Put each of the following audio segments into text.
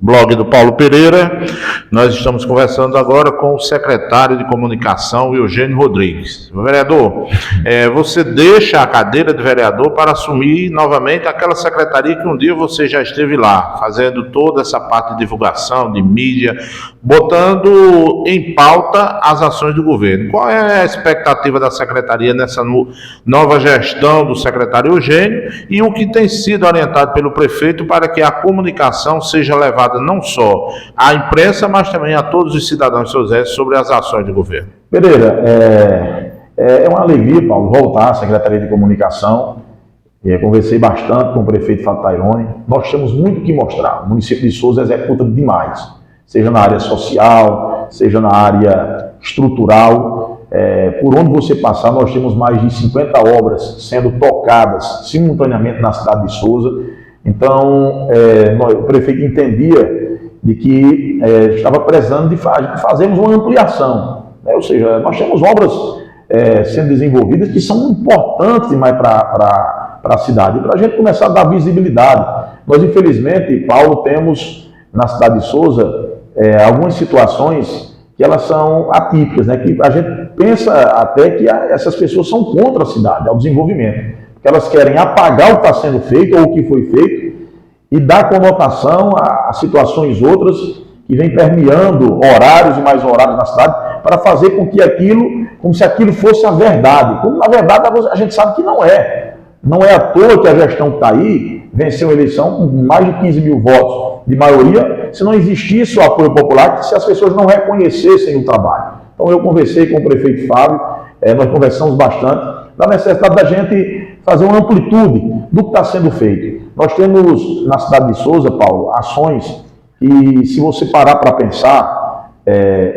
blog do Paulo Pereira. Nós estamos conversando agora com o secretário de Comunicação, Eugênio Rodrigues. Vereador, você deixa a cadeira de vereador para assumir novamente aquela secretaria que um dia você já esteve lá, fazendo toda essa parte de divulgação, de mídia, botando em pauta as ações do governo. Qual é a expectativa da secretaria nessa nova gestão do secretário Eugênio e o que tem sido orientado pelo prefeito para que a comunicação seja levada não só à imprensa, mas também a todos os cidadãos de São José sobre as ações do governo? Pereira, é uma alegria, Paulo, voltar à Secretaria de Comunicação. Conversei bastante com o prefeito Fábio Taironi. Nós temos muito o que mostrar. O município de Souza executa demais, seja na área social, seja na área estrutural. Por onde você passar, nós temos mais de 50 obras sendo tocadas simultaneamente na cidade de Souza. Então, o prefeito entendia de que estava precisando de fazermos uma ampliação, né? Ou seja, nós temos obras sendo desenvolvidas que são importantes demais para a cidade, para a gente começar a dar visibilidade. Nós, infelizmente, Paulo, temos na cidade de Souza algumas situações que elas são atípicas, né? Que a gente pensa até que essas pessoas são contra a cidade, ao desenvolvimento, porque elas querem apagar o que está sendo feito ou o que foi feito e dar conotação a situações outras que vêm permeando horários e mais horários na cidade para fazer com que aquilo, como se aquilo fosse a verdade, como na verdade a gente sabe que não é. Não é à toa que a gestão que está aí venceu a eleição com mais de 15 mil votos de maioria, se não existisse o apoio popular, se as pessoas não reconhecessem o trabalho. Então eu conversei com o prefeito Fábio, nós conversamos bastante da necessidade da gente fazer uma amplitude do que está sendo feito. Nós temos na cidade de Souza, Paulo, ações e se você parar para pensar,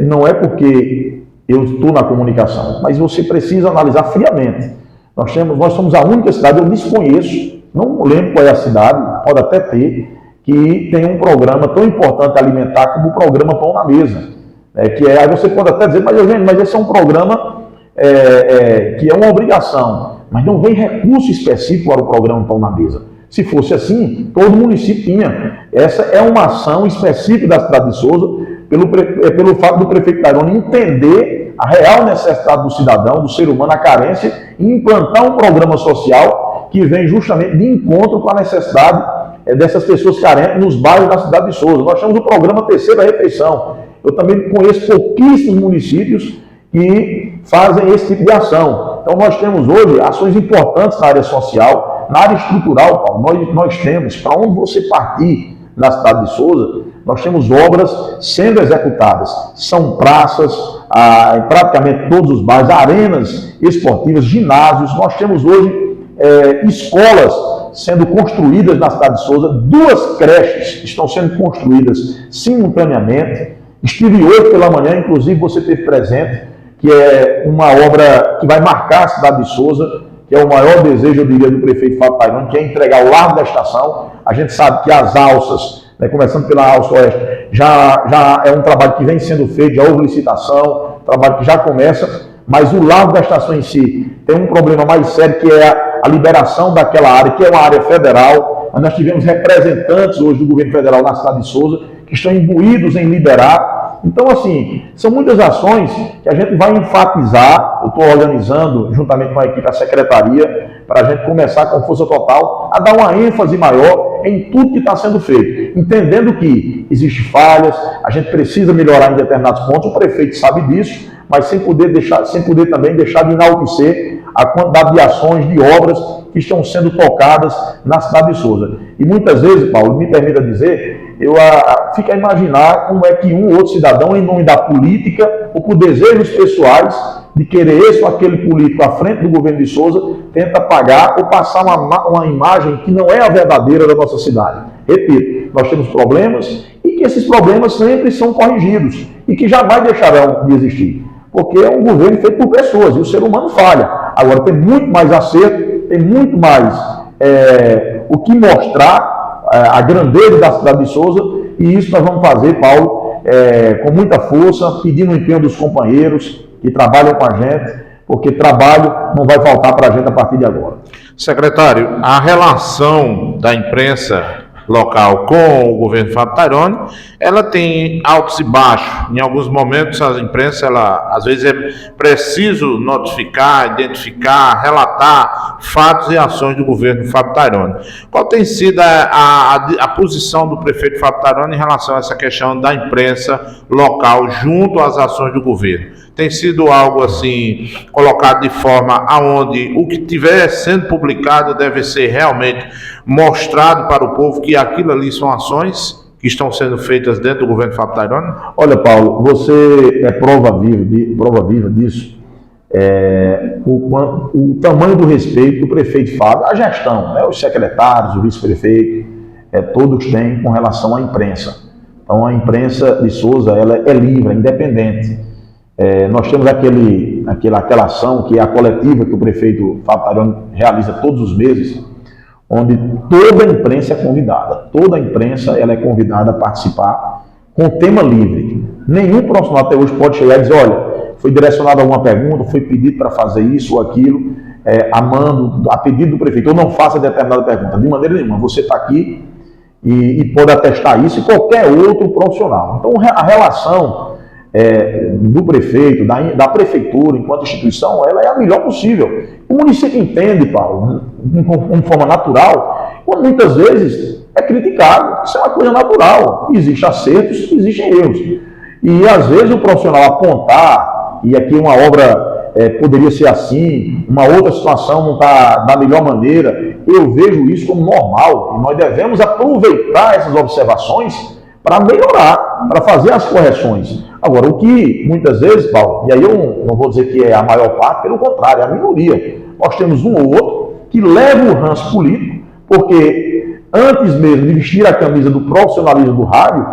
não é porque eu estou na comunicação, mas você precisa analisar friamente. Nós somos a única cidade, eu desconheço, não lembro qual é a cidade, pode até ter, que tem um programa tão importante alimentar como o programa Pão na Mesa. Aí você pode até dizer, mas esse é um programa que é uma obrigação, mas não vem recurso específico para o programa Pão na Mesa. Se fosse assim, todo município tinha. Essa é uma ação específica da cidade de Souza, pelo fato do prefeito Taironi entender a real necessidade do cidadão, do ser humano, a carência, e implantar um programa social que vem justamente de encontro com a necessidade dessas pessoas carentes nos bairros da cidade de Souza. Nós temos o programa Terceira Refeição. Eu também conheço pouquíssimos municípios que fazem esse tipo de ação. Então nós temos hoje ações importantes na área social, na área estrutural, Paulo. Nós temos, para onde você partir na cidade de Souza, nós temos obras sendo executadas. São praças, em praticamente todos os bairros, arenas esportivas, ginásios. Nós temos hoje escolas sendo construídas na cidade de Souza. 2 creches estão sendo construídas simultaneamente. Estive hoje pela manhã, inclusive você esteve presente, que é uma obra que vai marcar a cidade de Souza, que é o maior desejo, eu diria, do prefeito Fábio Taironi, que é entregar o Largo da Estação. A gente sabe que as alças, começando pela Alça Oeste, já é um trabalho que vem sendo feito, já houve licitação, trabalho que já começa, mas o Largo da Estação em si tem um problema mais sério, que é a liberação daquela área, que é uma área federal. Nós tivemos representantes hoje do governo federal na cidade de Souza, que estão imbuídos em liberar. Então, assim, são muitas ações que a gente vai enfatizar. Eu estou organizando, juntamente com a equipe, a secretaria, para a gente começar com força total a dar uma ênfase maior em tudo que está sendo feito, entendendo que existem falhas, a gente precisa melhorar em determinados pontos, o prefeito sabe disso, mas sem poder também deixar de enaltecer a quantidade de ações, de obras que estão sendo tocadas na cidade de Souza. E muitas vezes, Paulo, me permita dizer, eu fico a imaginar como é que um ou outro cidadão, em nome da política ou por desejos pessoais, de querer esse ou aquele político à frente do governo de Souza, tenta pagar ou passar uma imagem que não é a verdadeira da nossa cidade. Repito, nós temos problemas e que esses problemas sempre são corrigidos e que jamais deixarão de existir, porque é um governo feito por pessoas e o ser humano falha. Agora, tem muito mais acerto, tem muito mais o que mostrar, a grandeza da cidade de Souza, e isso nós vamos fazer, Paulo, com muita força, pedindo o empenho dos companheiros que trabalham com a gente, porque trabalho não vai faltar para a gente a partir de agora. Secretário, a relação da imprensa local com o governo Fábio Taironi, ela tem altos e baixos. Em alguns momentos a imprensa, às vezes é preciso notificar, identificar, relatar fatos e ações do governo Fábio Taironi. Qual tem sido a posição do prefeito Fábio Taironi em relação a essa questão da imprensa local junto às ações do governo? Tem sido algo assim colocado de forma aonde o que estiver sendo publicado deve ser realmente mostrado para o povo que aquilo ali são ações que estão sendo feitas dentro do governo Fábio Taironi? Olha, Paulo, você é prova viva disso. O tamanho do respeito do prefeito Fábio, a gestão, né, os secretários, o vice-prefeito, todos têm com relação à imprensa. Então a imprensa de Souza ela é livre, é independente. Nós temos aquela ação que é a coletiva que o prefeito Fábio Taironi realiza todos os meses, onde toda a imprensa é convidada. Toda a imprensa ela é convidada a participar com tema livre. Nenhum profissional até hoje pode chegar e dizer, olha, foi direcionada alguma pergunta, foi pedido para fazer isso ou aquilo, a pedido do prefeito, ou não faça determinada pergunta. De maneira nenhuma, você está aqui e pode atestar isso e qualquer outro profissional. Então a relação do prefeito, da prefeitura, enquanto instituição, ela é a melhor possível. O município entende, Paulo, de forma natural, quando muitas vezes é criticado, isso é uma coisa natural. Existem acertos, existem erros. E às vezes o profissional apontar, e aqui uma obra poderia ser assim, uma outra situação não está da melhor maneira, eu vejo isso como normal. E nós devemos aproveitar essas observações para melhorar, para fazer as correções. Agora, o que muitas vezes, Paulo, e aí eu não vou dizer que é a maior parte, pelo contrário, é a minoria. Nós temos um ou outro que leva o ranço político, porque antes mesmo de vestir a camisa do profissionalismo do rádio,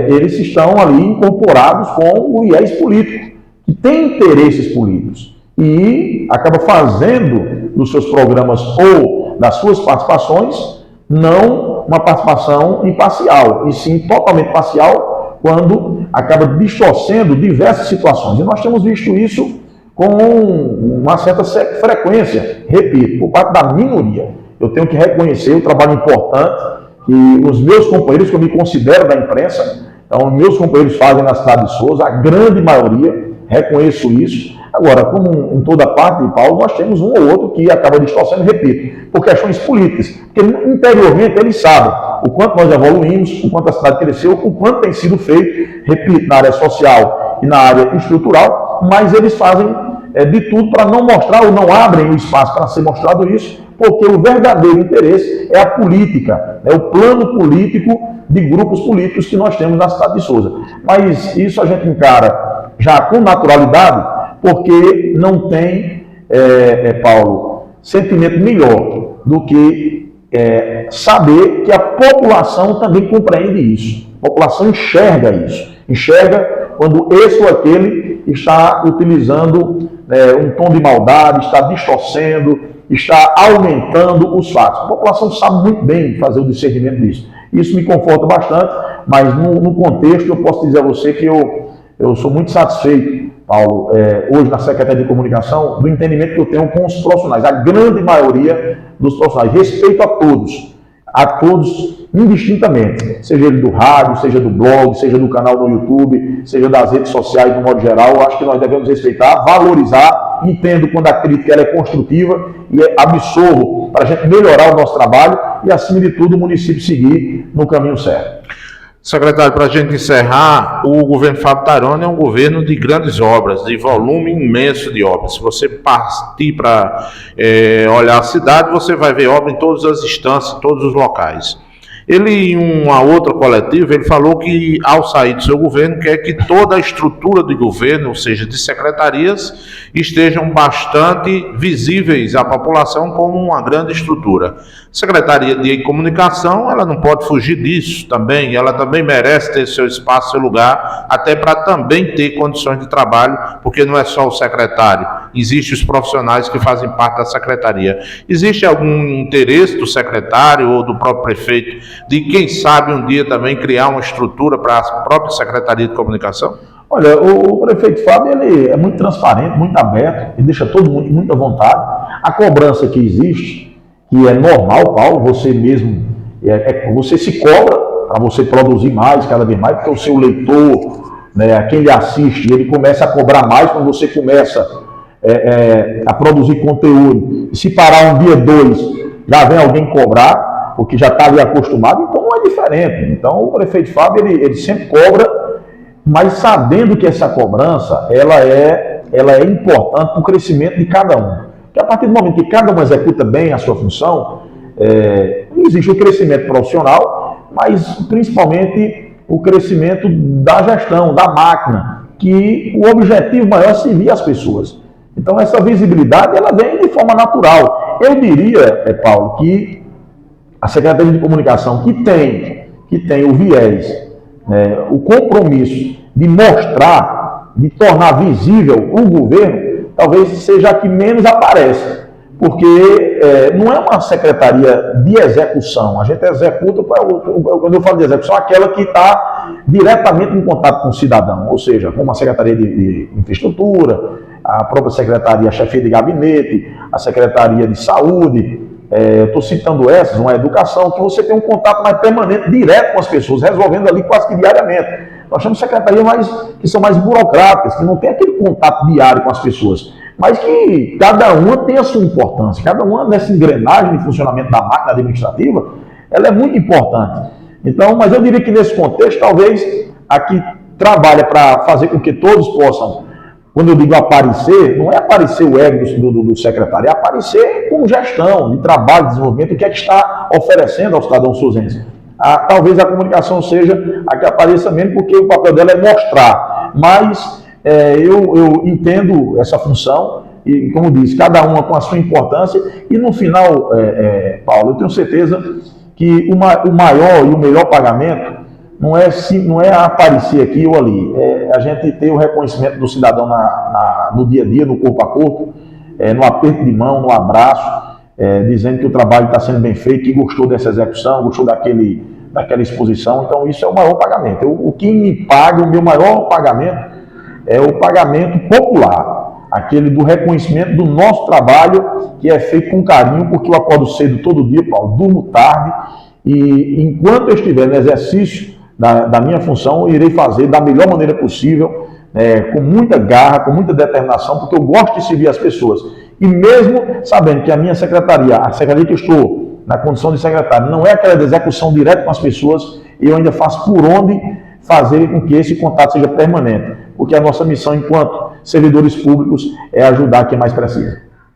eles estão ali incorporados com o viés político, que tem interesses políticos, e acaba fazendo dos seus programas ou das suas participações, não uma participação imparcial, e sim totalmente parcial, quando acaba distorcendo diversas situações. E nós temos visto isso com uma certa frequência, repito, por parte da minoria. Eu tenho que reconhecer o trabalho importante que os meus companheiros, que eu me considero da imprensa, então meus companheiros fazem na cidade de Souza, a grande maioria, reconheço isso. Agora, como em toda parte, Paulo, nós temos um ou outro que acaba distorcendo, repito, por questões políticas. Porque interiormente eles sabem o quanto nós evoluímos, o quanto a cidade cresceu, o quanto tem sido feito, repito, na área social e na área estrutural, mas eles fazem de tudo para não mostrar ou não abrem o espaço para ser mostrado isso, porque o verdadeiro interesse é a política, é o plano político de grupos políticos que nós temos na cidade de Souza. Mas isso a gente encara já com naturalidade, porque não tem, Paulo, sentimento melhor do que saber que a população também compreende isso. A população enxerga isso. Enxerga quando esse ou aquele está utilizando um tom de maldade, está distorcendo, está aumentando os fatos. A população sabe muito bem fazer o discernimento disso. Isso me conforta bastante, mas no contexto eu posso dizer a você que eu sou muito satisfeito, Paulo, hoje na Secretaria de Comunicação, do entendimento que eu tenho com os profissionais, a grande maioria dos profissionais. Respeito a todos indistintamente, seja ele do rádio, seja do blog, seja do canal no YouTube, seja das redes sociais de modo geral. Eu acho que nós devemos respeitar, valorizar, entendo quando a crítica ela é construtiva e absorvo para a gente melhorar o nosso trabalho e, acima de tudo, o município seguir no caminho certo. Secretário, para a gente encerrar, o governo Fábio Taironi é um governo de grandes obras, de volume imenso de obras. Se você partir para olhar a cidade, você vai ver obra em todas as instâncias, em todos os locais. Ele, em uma outra coletiva, ele falou que, ao sair do seu governo, quer que toda a estrutura do governo, ou seja, de secretarias, estejam bastante visíveis à população como uma grande estrutura. A Secretaria de Comunicação, ela não pode fugir disso também, ela também merece ter seu espaço, seu lugar, até para também ter condições de trabalho, porque não é só o secretário, existem os profissionais que fazem parte da secretaria. Existe algum interesse do secretário ou do próprio prefeito de, quem sabe, um dia também criar uma estrutura para a própria Secretaria de Comunicação? Olha, o prefeito Fábio ele é muito transparente, muito aberto, ele deixa todo mundo muito à vontade. A cobrança que existe, que é normal, Paulo, você mesmo Você se cobra para você produzir mais, cada vez mais, porque o seu leitor, né, quem lhe assiste, ele começa a cobrar mais quando você começa a produzir conteúdo. Se parar um dia, dois, já vem alguém cobrar, porque já está ali acostumado, então não é diferente. Então o prefeito Fábio, ele sempre cobra, mas sabendo que essa cobrança, ela é importante para o crescimento de cada um. Porque a partir do momento que cada um executa bem a sua função, existe o crescimento profissional, mas principalmente o crescimento da gestão, da máquina, que o objetivo maior é servir as pessoas. Então essa visibilidade, ela vem de forma natural. Eu diria, Paulo, que a Secretaria de Comunicação que tem o viés, o compromisso de mostrar, de tornar visível o governo, talvez seja a que menos aparece. Porque não é uma secretaria de execução. A gente executa, quando eu falo de execução, aquela que está diretamente em contato com o cidadão. Ou seja, como a Secretaria de Infraestrutura, a própria Secretaria Chefia de Gabinete, a Secretaria de Saúde, estou citando essas, uma educação, que você tem um contato mais permanente, direto com as pessoas, resolvendo ali quase que diariamente. Nós temos secretarias que são mais burocráticas, que não tem aquele contato diário com as pessoas, mas que cada uma tem a sua importância, cada uma nessa engrenagem de funcionamento da máquina administrativa, ela é muito importante. Então, mas eu diria que nesse contexto, talvez a que trabalha para fazer com que todos possam, quando eu digo aparecer, não é aparecer o ego do secretário, é aparecer com gestão, de trabalho, de desenvolvimento, o que é que está oferecendo ao cidadão suzense. Talvez a comunicação seja a que apareça mesmo, porque o papel dela é mostrar, mas eu entendo essa função, e como disse, cada uma com a sua importância, e no final, Paulo, eu tenho certeza que o maior e o melhor pagamento não é aparecer aqui ou ali, a gente ter o reconhecimento do cidadão no dia a dia, no corpo a corpo, no aperto de mão, no abraço, dizendo que o trabalho está sendo bem feito, que gostou dessa execução, gostou daquela exposição. Então isso é o maior pagamento. O que me paga, o meu maior pagamento, é o pagamento popular, aquele do reconhecimento do nosso trabalho, que é feito com carinho, porque eu acordo cedo todo dia, Paulo, durmo tarde, e enquanto eu estiver no exercício da minha função, eu irei fazer da melhor maneira possível, com muita garra, com muita determinação, porque eu gosto de servir as pessoas. E mesmo sabendo que a minha secretaria, a secretaria que eu estou na condição de secretário, não é aquela de execução direta com as pessoas, eu ainda faço por onde fazer com que esse contato seja permanente, porque a nossa missão enquanto servidores públicos é ajudar quem mais precisa.